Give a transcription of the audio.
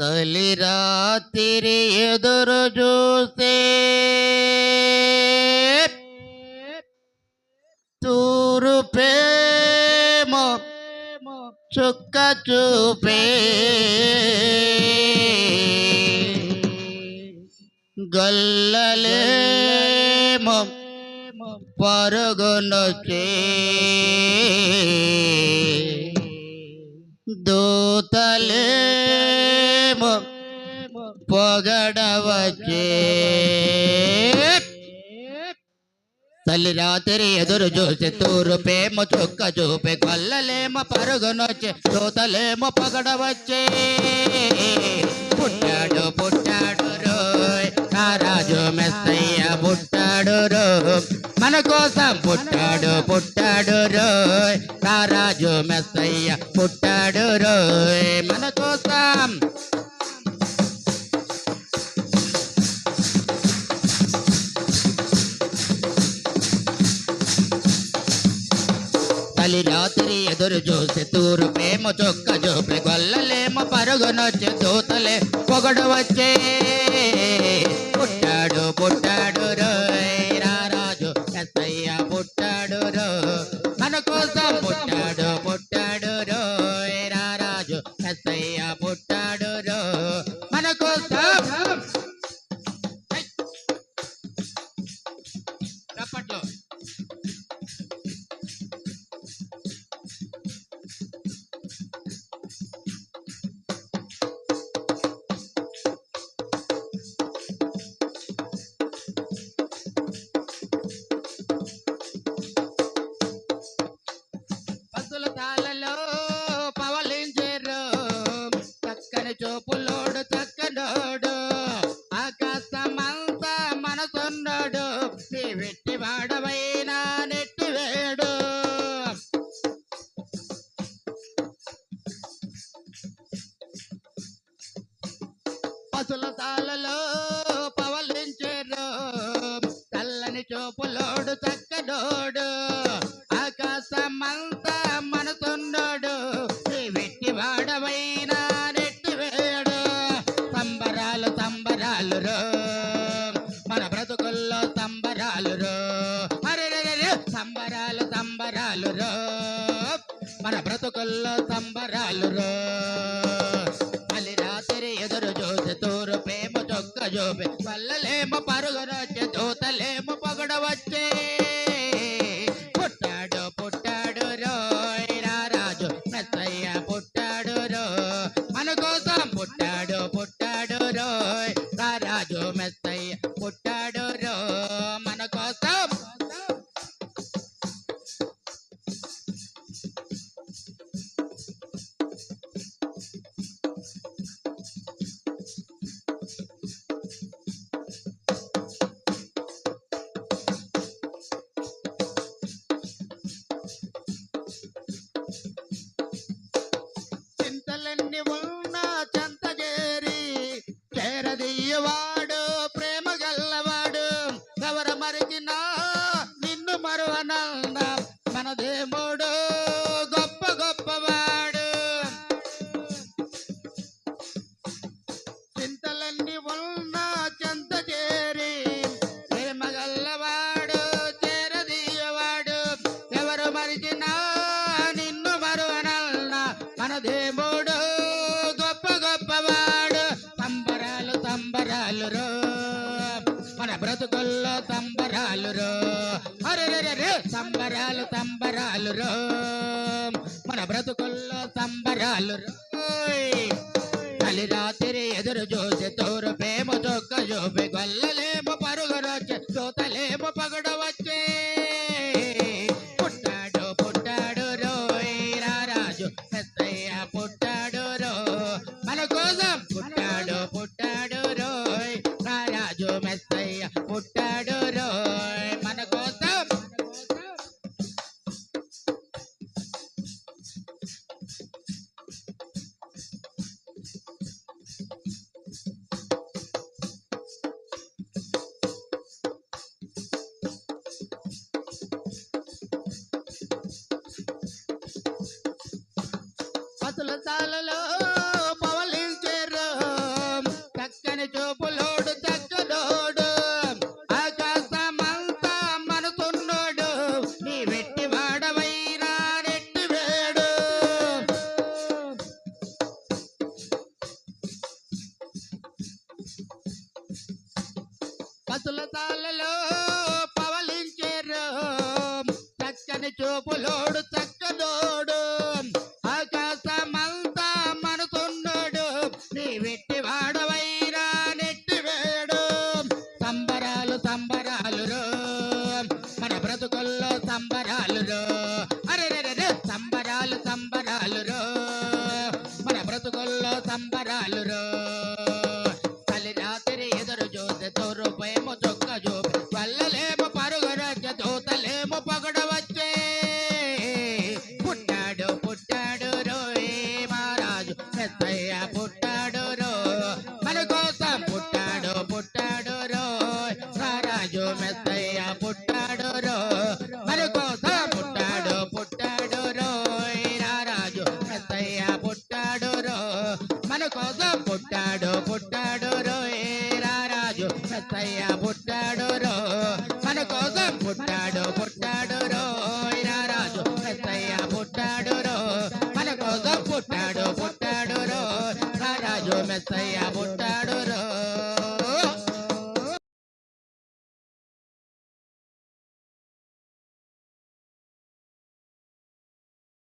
తొలి రాత్రి ఎదురు చూస్తే తూరు ప్రేమ చుక్క చూపే గల్లలేమో పరుగునొచ్చే దూతలేమో పొగడవచ్చే తల్లి రాత్రి ఎదురు చూసి తూరు ప్రేమ చుక్క చూపే గల్లలేమో పరుగునొచ్చే దూతలేమో పొగడవచ్చే పుట్టాడు పుట్టాడు రోయ్ నా రాజు మెస్సయ్య పుట్టాడు రో మన కోసం పుట్టాడు పుట్టాడు రోయ్ నా రాజు మెస్సయ్య పుట్టాడు రోయ్ మన కోసం తల్లి రాత్రి ఎదురు చూసి తూరు ప్రేమ చొక్క చూపే గొల్లలేమో పరుగునొచ్చే దూతలే పొగడు వచ్చే పుట్టాడు పుట్టాడు రోయ్ రారాజు మెస్సయ్య పుట్టాడు రో మన కోసం పుట్టాడు పుట్టాడు రోయ్ రారాజు మెస్సయ్య పుట్టాడు రో మన కోసం చప్పట్లో తాళలో పవలించేరు చక్కని చూపులోడు చక్కనోడు ఆకాశమంతా మనసున్నాడు నీ వెట్టి వాడవైనా నెట్టివేడు పసుల తాళలో పవలించేరు చల్లని చూపులోడు చక్కనోడు ఆకాశమంతా మనసున్నాడు వెట్టి వాడవైనా నెట్టివేడు సంబరాలు సంబరాలు రో మన బ్రతుకుల్లో సంబరాలు రో అరే సంబరాలు సంబరాలు రో మన బ్రతుకుల్లో సంబరాలు రో మళ్ళీ రాత్రి ఎదురు చూసి తూరు ప్రేమ చొక్క చూపి వల్లలేమో పరుగునొచ్చే దూతలేమో పొగడవచ్చే పుట్టాడు పుట్టాడు రోయ్ రారాజు మెస్సయ్య పుట్టాడు రో మన కోసం పుట్టాడు పుట్టాడు రోయ్ రారాజు మెస్సయ్య పుట్టాడు రో మన కోసం చింతలన్నీ ఉన్నా చెంత చేరి చేరదీయవాడు ప్రేమ గల్లవాడు ఎవరు మరిగినా నిన్ను మరువనంద మన దేవుడు గొప్ప గొప్పవాడు చింతలన్నీ ఉన్నా చెంత చేరి ప్రేమ గల్లవాడు చేరదీయవాడు ఎవరు మరిగినా నిన్ను మరువనంద మన దేవుడు గొప్ప గొప్పవాడు సంబరాలు సంబరాలు రో మన బ్రతుకుల్లో సంబరాలు రో అరే సంబరాలు సంబరాలు రో మన బ్రతుకుల్లో సంబరాలు రోయ్ తల్లి రాత్రి ఎదురు చూసి తూరు ప్రేమ చొక్క చూపి గొల్లలేమో పరుగునొచ్చే దూతలేమో పగడవచ్చే పుట్టాడు పుట్టాడు రోయ్ రారాజు మెస్సయ్య పుట్టాడు రో మన కోసం పుట్టాడు పుట్టాడు రోయ్ రారాజు మెస్సయ్య పుట్టాడు రోయ్ మన కోసం పసుల తాళలో పవలించేరు పసుల తాళ్ళలో పవలించేరు చక్కని చూపులోడు చక్కదోడు ఆకాశమంతా మనసున్నాడు నీ వెట్టి వాడవైరా నెట్టి వేడు సంబరాలు సంబరాలు రో మన బ్రతుకుల్లో సంబరాలు రో అరే సంబరాలు సంబరాలు రో మన బ్రతుకుల్లో సంబరాలు రో తల్లి రాత్రి ఎదురు చూసి తూరుపేమో చొక్క చూపి వల్లలేమో పరుగురచ్చ దూతలేమో పగడవచ్చే పుట్టాడు పుట్టాడు రోయ్ మహారాజు మెత్తయ్య పుట్టాడు రో మన కోసం పుట్టాడు పుట్టాడు రోయ్ మహారాజు మెత్తయ్య పుట్టాడు రో మన కోసం పుట్టాడు పుట్టాడు రోయ్ రారాజు మెత్తయ్య పుట్టాడు రో మన కోసం పుట్టాడు పుట్టాడు రోయ్ రారాజు మెత్తయ్య పుట్టాడు రో మన కోసం పుట్టాడు పుట్టాడు రోయ్ రారాజు మెత్తయ్య పుట్టాడు రో మన కోసం పుట్టాడు పుట్టాడు రో రారాజు మెత్తయ్య పుట్టాడు